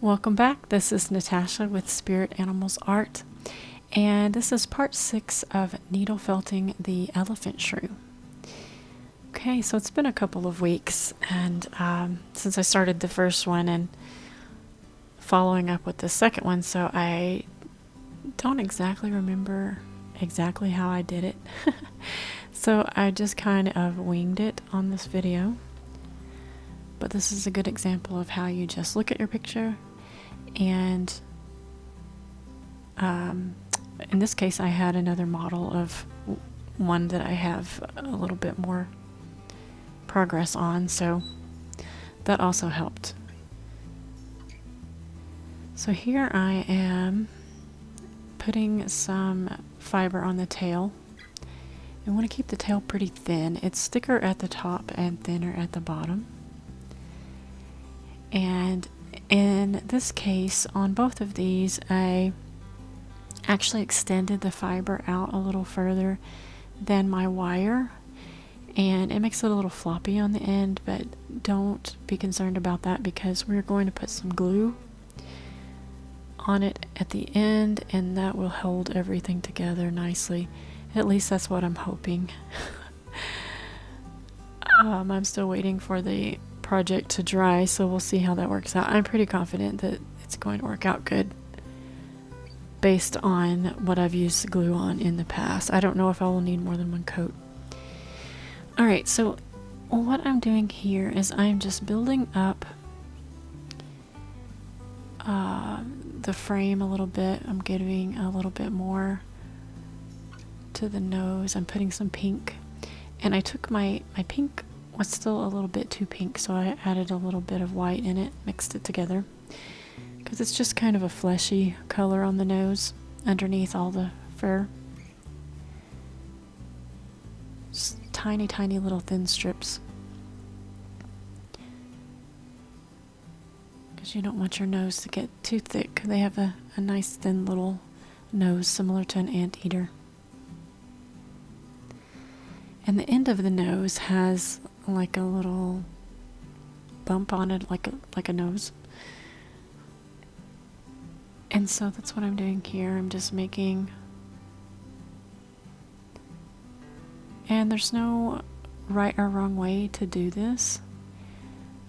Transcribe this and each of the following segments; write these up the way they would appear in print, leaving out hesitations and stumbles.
Welcome back. This is Natasha with Spirit Animals Art, and this is part 6 of needle felting the elephant shrew. Okay, so it's been a couple of weeks, and since I started the first one and following up with the second one, so I don't exactly remember exactly how I did it. So I just kind of winged it on this video. But this is a good example of how you just look at your picture and in this case I had another model of one that I have a little bit more progress on, so that also helped. So here I am putting some fiber on the tail. I want to keep the tail pretty thin. It's thicker at the top and thinner at the bottom. And in this case, on both of these, I actually extended the fiber out a little further than my wire, and it makes it a little floppy on the end, but don't be concerned about that because we're going to put some glue on it at the end, and that will hold everything together nicely. At least that's what I'm hoping. I'm still waiting for the project to dry, so we'll see how that works out. I'm pretty confident that it's going to work out good based on what I've used glue on in the past. I don't know if I will need more than one coat. Alright, so what I'm doing here is I'm just building up the frame a little bit. I'm giving a little bit more to the nose. I'm putting some pink, and I took my pink was still a little bit too pink, so I added a little bit of white in it, mixed it together, because it's just kind of a fleshy color on the nose underneath all the fur. Just tiny, tiny little thin strips, because you don't want your nose to get too thick. They have a nice thin little nose similar to an anteater. And the end of the nose has like a little bump on it, like a nose. And so that's what I'm doing here. I'm just making, and there's no right or wrong way to do this.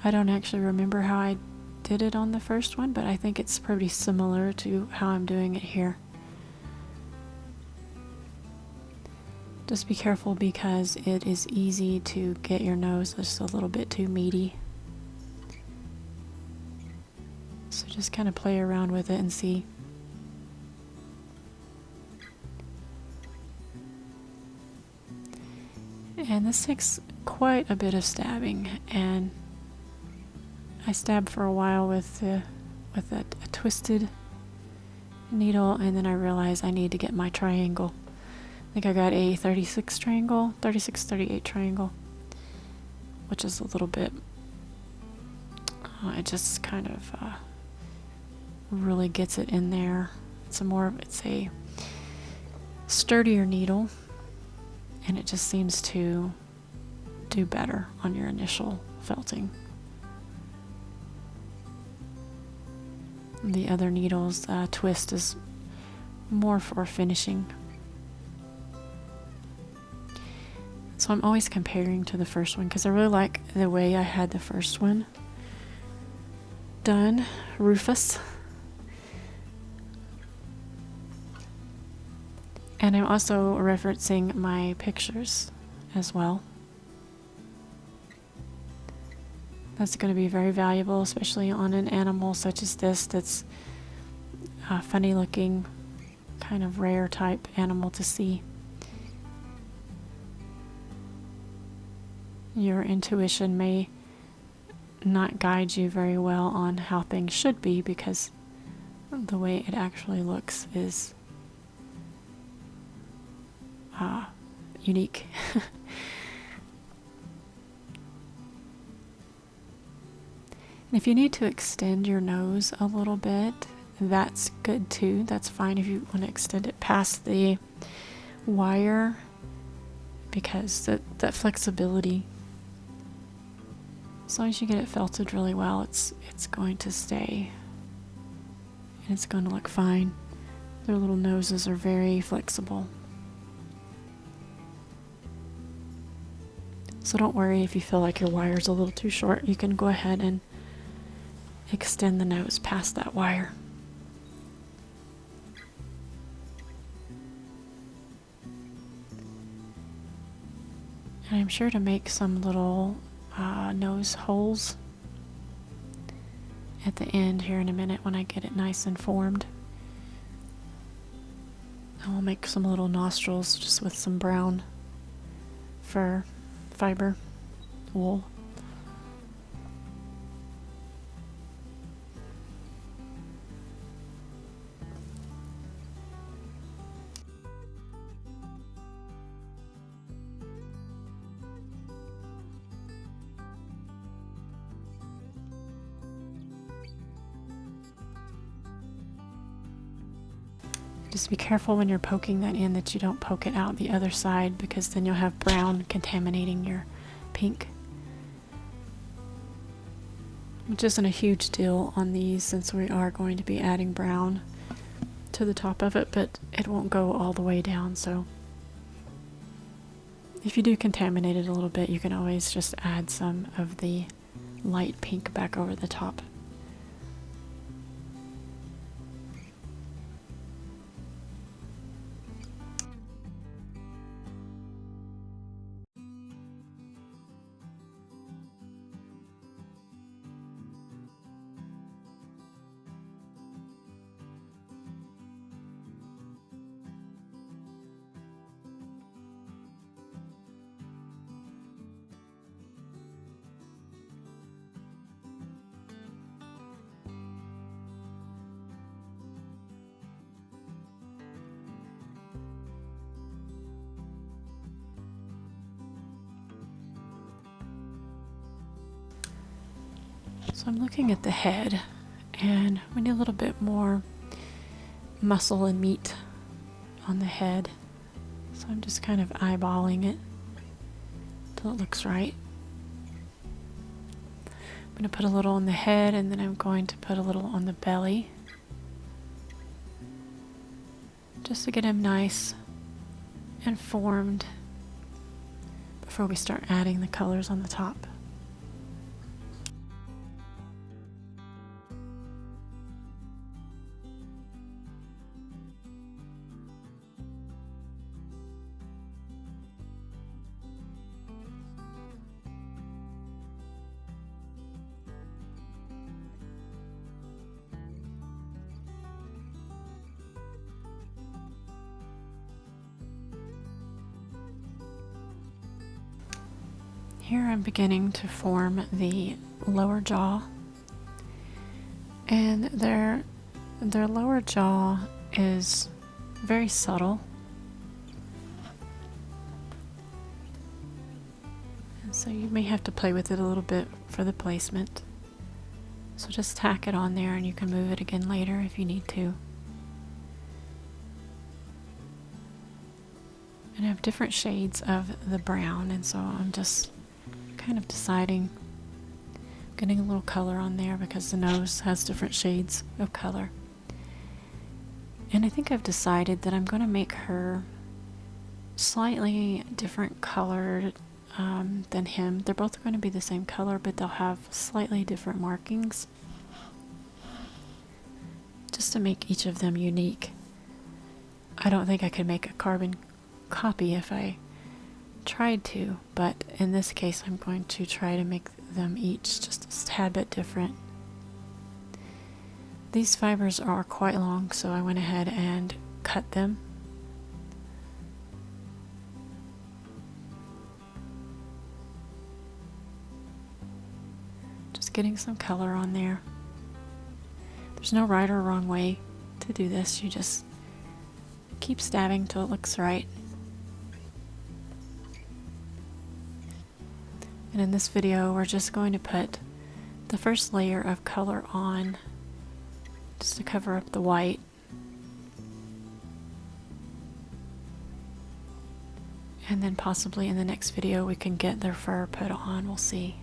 I don't actually remember how I did it on the first one, but I think it's pretty similar to how I'm doing it here. Just be careful because it is easy to get your nose just a little bit too meaty. So just kind of play around with it and see. And this takes quite a bit of stabbing, and I stabbed for a while with a twisted needle, and then I realized I need to get my triangle. I think I got a 36 triangle, 38 triangle, which is a little bit, it just kind of really gets it in there. It's a sturdier needle, and it just seems to do better on your initial felting. The other needles, twist is more for finishing. So I'm always comparing to the first one because I really like the way I had the first one done, Rufus. And I'm also referencing my pictures as well. That's going to be very valuable, especially on an animal such as this that's a funny looking, kind of rare type animal to see. Your intuition may not guide you very well on how things should be because the way it actually looks is unique. And if you need to extend your nose a little bit, that's good too. That's fine if you want to extend it past the wire, because that flexibility, as long as you get it felted really well, it's going to stay and it's going to look fine. Their little noses are very flexible. So don't worry if you feel like your wire's a little too short. You can go ahead and extend the nose past that wire. And I'm sure to make some little nose holes at the end here in a minute when I get it nice and formed. I will make some little nostrils just with some brown fur fiber wool. Just be careful when you're poking that in that you don't poke it out the other side, because then you'll have brown contaminating your pink. Which isn't a huge deal on these since we are going to be adding brown to the top of it, but it won't go all the way down, so if you do contaminate it a little bit, you can always just add some of the light pink back over the top. So I'm looking at the head, and we need a little bit more muscle and meat on the head. So I'm just kind of eyeballing it till it looks right. I'm going to put a little on the head, and then I'm going to put a little on the belly, just to get him nice and formed before we start adding the colors on the top. Here I'm beginning to form the lower jaw, and their lower jaw is very subtle, and so you may have to play with it a little bit for the placement. So just tack it on there, and you can move it again later if you need to. And I have different shades of the brown, and so I'm just kind of deciding, getting a little color on there because the nose has different shades of color. And I think I've decided that I'm going to make her slightly different colored than him. They're both going to be the same color, but they'll have slightly different markings, just to make each of them unique. I don't think I could make a carbon copy if I tried to, but in this case I'm going to try to make them each just a tad bit different. These fibers are quite long, so I went ahead and cut them. Just getting some color on there. There's no right or wrong way to do this. You just keep stabbing till it looks right. And in this video, we're just going to put the first layer of color on, just to cover up the white. And then possibly in the next video, we can get their fur put on. We'll see.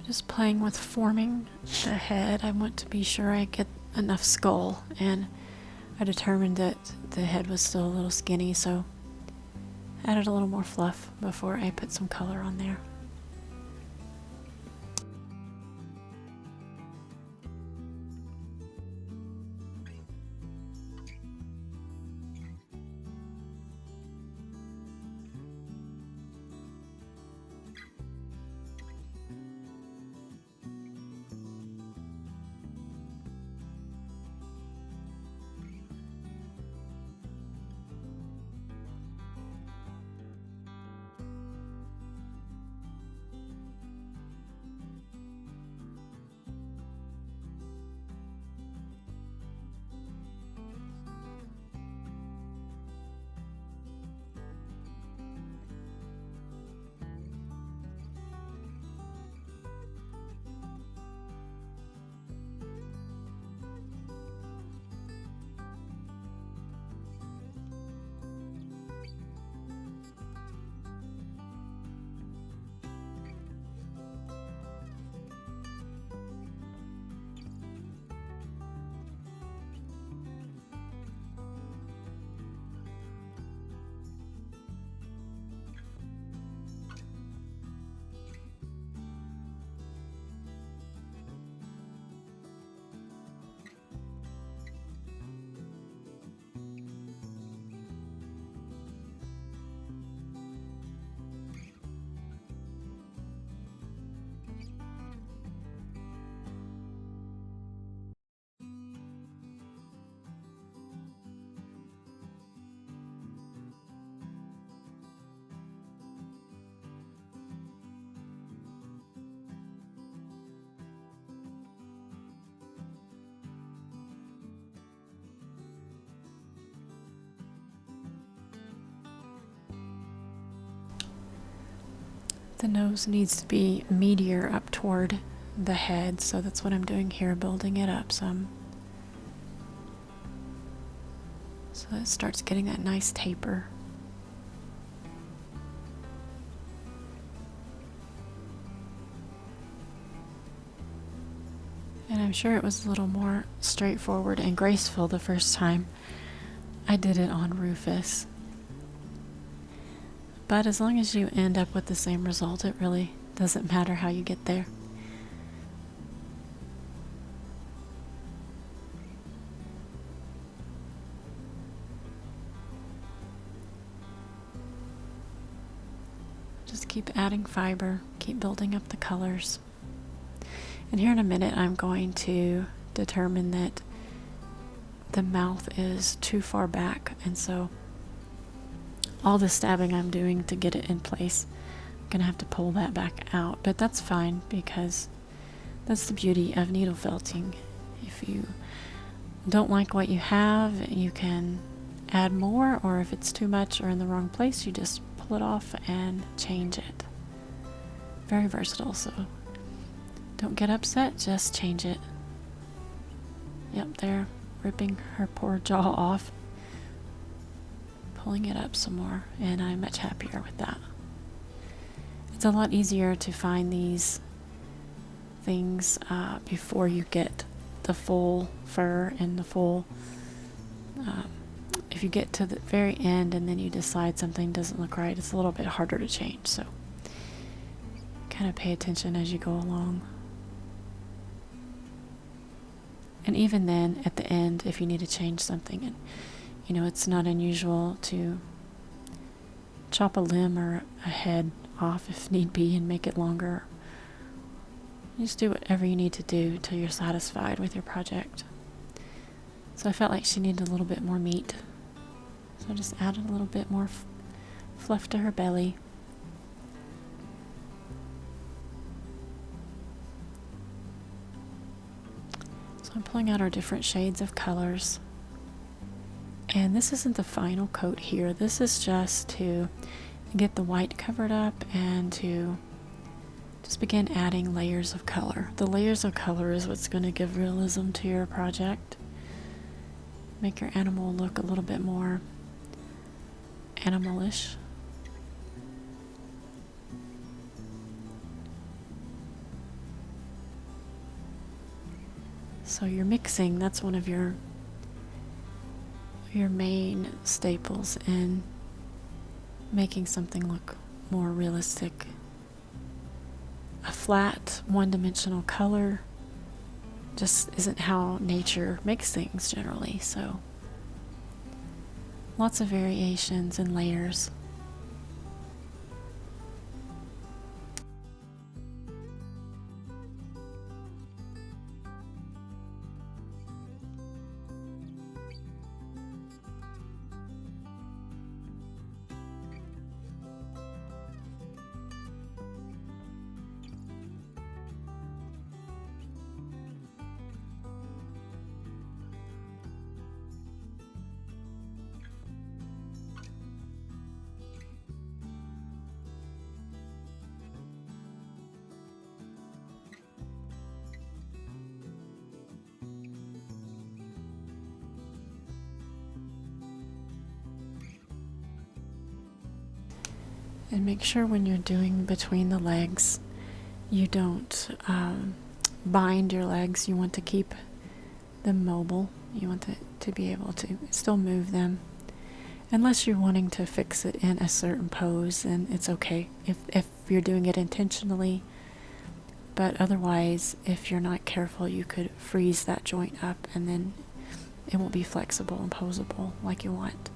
Just playing with forming the head. I want to be sure I get enough skull, and I determined that the head was still a little skinny, so added a little more fluff before I put some color on there. The nose needs to be meatier up toward the head, so that's what I'm doing here, building it up some. So it starts getting that nice taper. And I'm sure it was a little more straightforward and graceful the first time I did it on Rufus. But as long as you end up with the same result, it really doesn't matter how you get there. Just keep adding fiber, keep building up the colors. And here in a minute, I'm going to determine that the mouth is too far back, and so all the stabbing I'm doing to get it in place, I'm gonna have to pull that back out, but that's fine because that's the beauty of needle felting. If you don't like what you have, you can add more, or if it's too much or in the wrong place, you just pull it off and change it. Very versatile, so don't get upset, just change it. Yep, they're ripping her poor jaw off. Pulling it up some more, and I'm much happier with that. It's a lot easier to find these things before you get the full fur and the full if you get to the very end and then you decide something doesn't look right, it's a little bit harder to change, so kind of pay attention as you go along. And even then at the end, if you need to change something, and you know, it's not unusual to chop a limb or a head off if need be and make it longer. You just do whatever you need to do until you're satisfied with your project. So I felt like she needed a little bit more meat, so I just added a little bit more fluff to her belly. So I'm pulling out our different shades of colors. And this isn't the final coat here. This is just to get the white covered up and to just begin adding layers of color. The layers of color is what's going to give realism to your project. Make your animal look a little bit more animalish. So you're mixing, that's one of your main staples in making something look more realistic. A flat, one-dimensional color just isn't how nature makes things generally, so lots of variations and layers. And make sure when you're doing between the legs, you don't bind your legs. You want to keep them mobile. You want to be able to still move them. Unless you're wanting to fix it in a certain pose, and it's okay if you're doing it intentionally. But otherwise, if you're not careful, you could freeze that joint up and then it won't be flexible and posable like you want.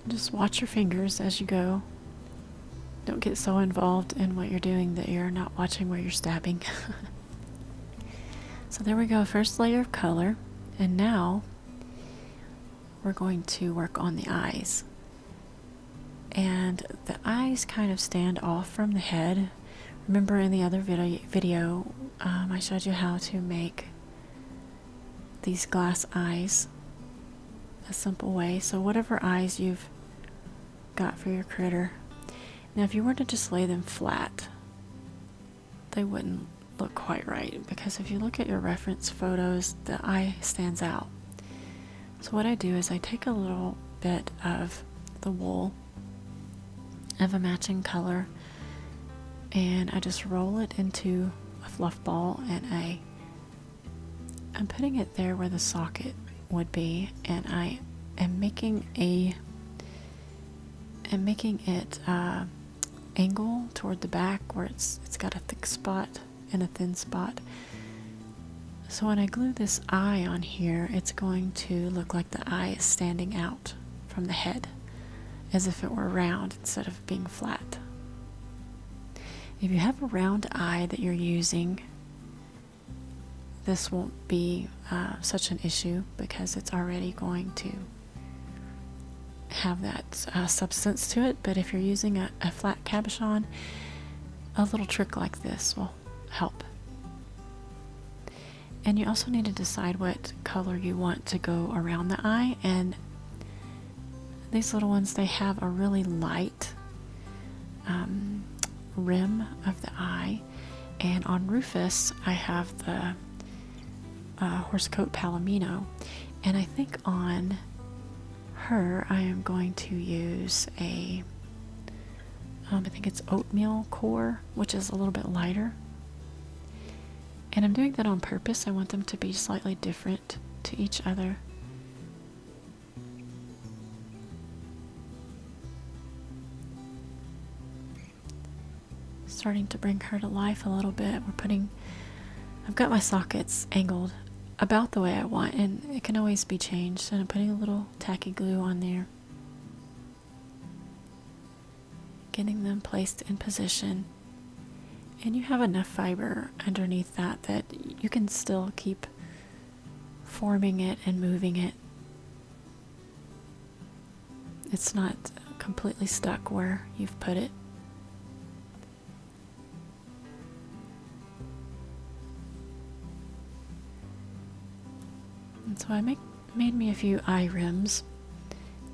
Just watch your fingers as you go. Don't get so involved in what you're doing that you're not watching where you're stabbing. So there we go, first layer of color. And now we're going to work on the eyes. And the eyes kind of stand off from the head. Remember in the other video I showed you how to make these glass eyes a simple way. So whatever eyes you've got for your critter. Now if you were to just lay them flat, they wouldn't look quite right, because if you look at your reference photos, the eye stands out. So what I do is I take a little bit of the wool of a matching color and I just roll it into a fluff ball, and I'm putting it there where the socket would be, and I am making it angle toward the back where it's got a thick spot and a thin spot. So when I glue this eye on here, it's going to look like the eye is standing out from the head, as if it were round instead of being flat. If you have a round eye that you're using, this won't be such an issue, because it's already going to have that substance to it. But if you're using a flat cabochon, a little trick like this will help. And you also need to decide what color you want to go around the eye, and these little ones, they have a really light rim of the eye. And on Rufus, I have the horsecoat palomino. And I think on her, I am going to use a, I think it's oatmeal core, which is a little bit lighter. And I'm doing that on purpose. I want them to be slightly different to each other. Starting to bring her to life a little bit. I've got my sockets angled about the way I want, and it can always be changed. And I'm putting a little tacky glue on there, getting them placed in position. And you have enough fiber underneath that you can still keep forming it and moving it. It's not completely stuck where you've put it. And so I made me a few eye rims.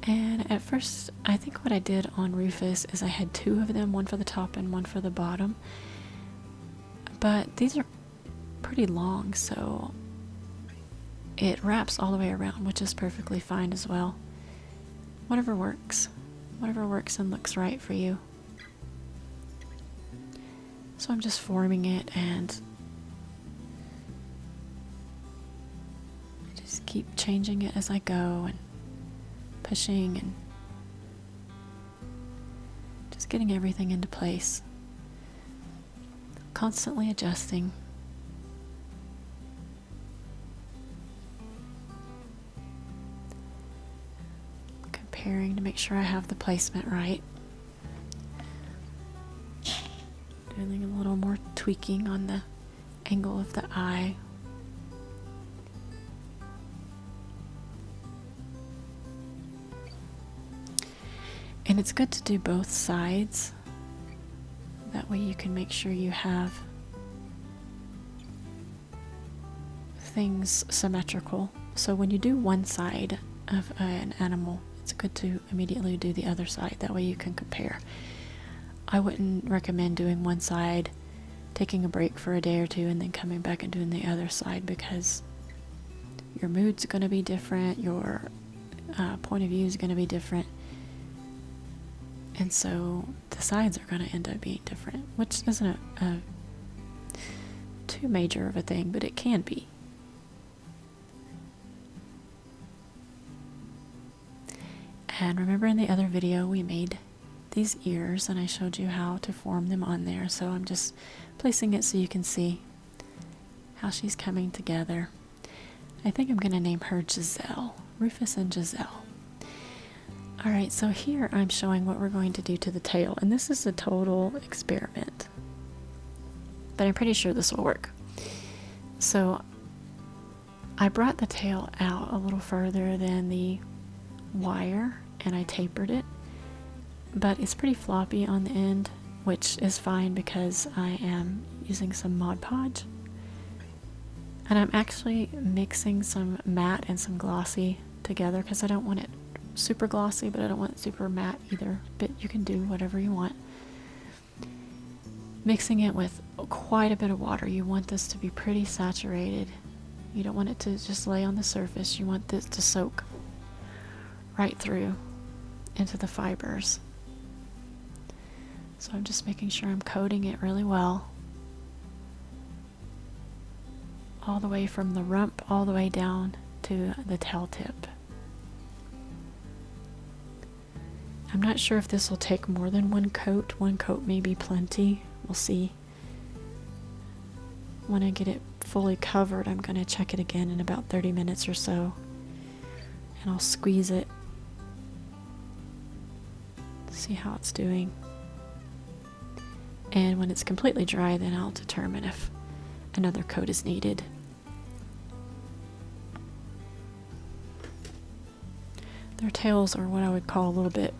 And at first, I think what I did on Rufus is I had two of them, one for the top and one for the bottom. But these are pretty long, so it wraps all the way around, which is perfectly fine as well. Whatever works and looks right for you. So I'm just forming it and just keep changing it as I go and pushing and just getting everything into place. Constantly adjusting. Comparing to make sure I have the placement right. Doing a little more tweaking on the angle of the eye. And it's good to do both sides. That way you can make sure you have things symmetrical. So when you do one side of an animal, it's good to immediately do the other side. That way you can compare. I wouldn't recommend doing one side, taking a break for a day or two, and then coming back and doing the other side, because your mood's going to be different, your point of view is going to be different. And so the sides are going to end up being different, which isn't a too major of a thing, but it can be. And remember in the other video we made these ears and I showed you how to form them on there. So I'm just placing it so you can see how she's coming together. I think I'm going to name her Giselle, Rufus and Giselle. Alright, so here I'm showing what we're going to do to the tail, and this is a total experiment, but I'm pretty sure this will work. So I brought the tail out a little further than the wire and I tapered it, but it's pretty floppy on the end, which is fine because I am using some Mod Podge, and I'm actually mixing some matte and some glossy together because I don't want it super glossy, but I don't want it super matte either, but you can do whatever you want. Mixing it with quite a bit of water. You want this to be pretty saturated. You don't want it to just lay on the surface. You want this to soak right through into the fibers. So I'm just making sure I'm coating it really well, all the way from the rump all the way down to the tail tip. I'm not sure if this will take more than one coat. One coat may be plenty. We'll see. When I get it fully covered, I'm going to check it again in about 30 minutes or so. And I'll squeeze it. See how it's doing. And when it's completely dry, then I'll determine if another coat is needed. Their tails are what I would call a little bit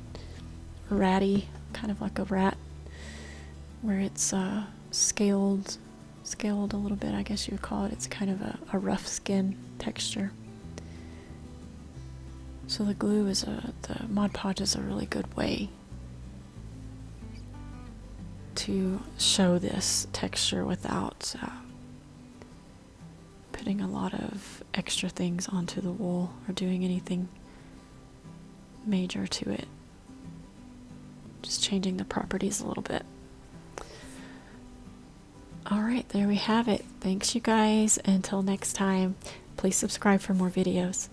ratty, kind of like a rat, where it's scaled a little bit, I guess you would call it. It's kind of a rough skin texture. So the glue is the Mod Podge is a really good way to show this texture without putting a lot of extra things onto the wool or doing anything major to it. Just changing the properties a little bit. Alright, there we have it. Thanks you guys. Until next time, please subscribe for more videos.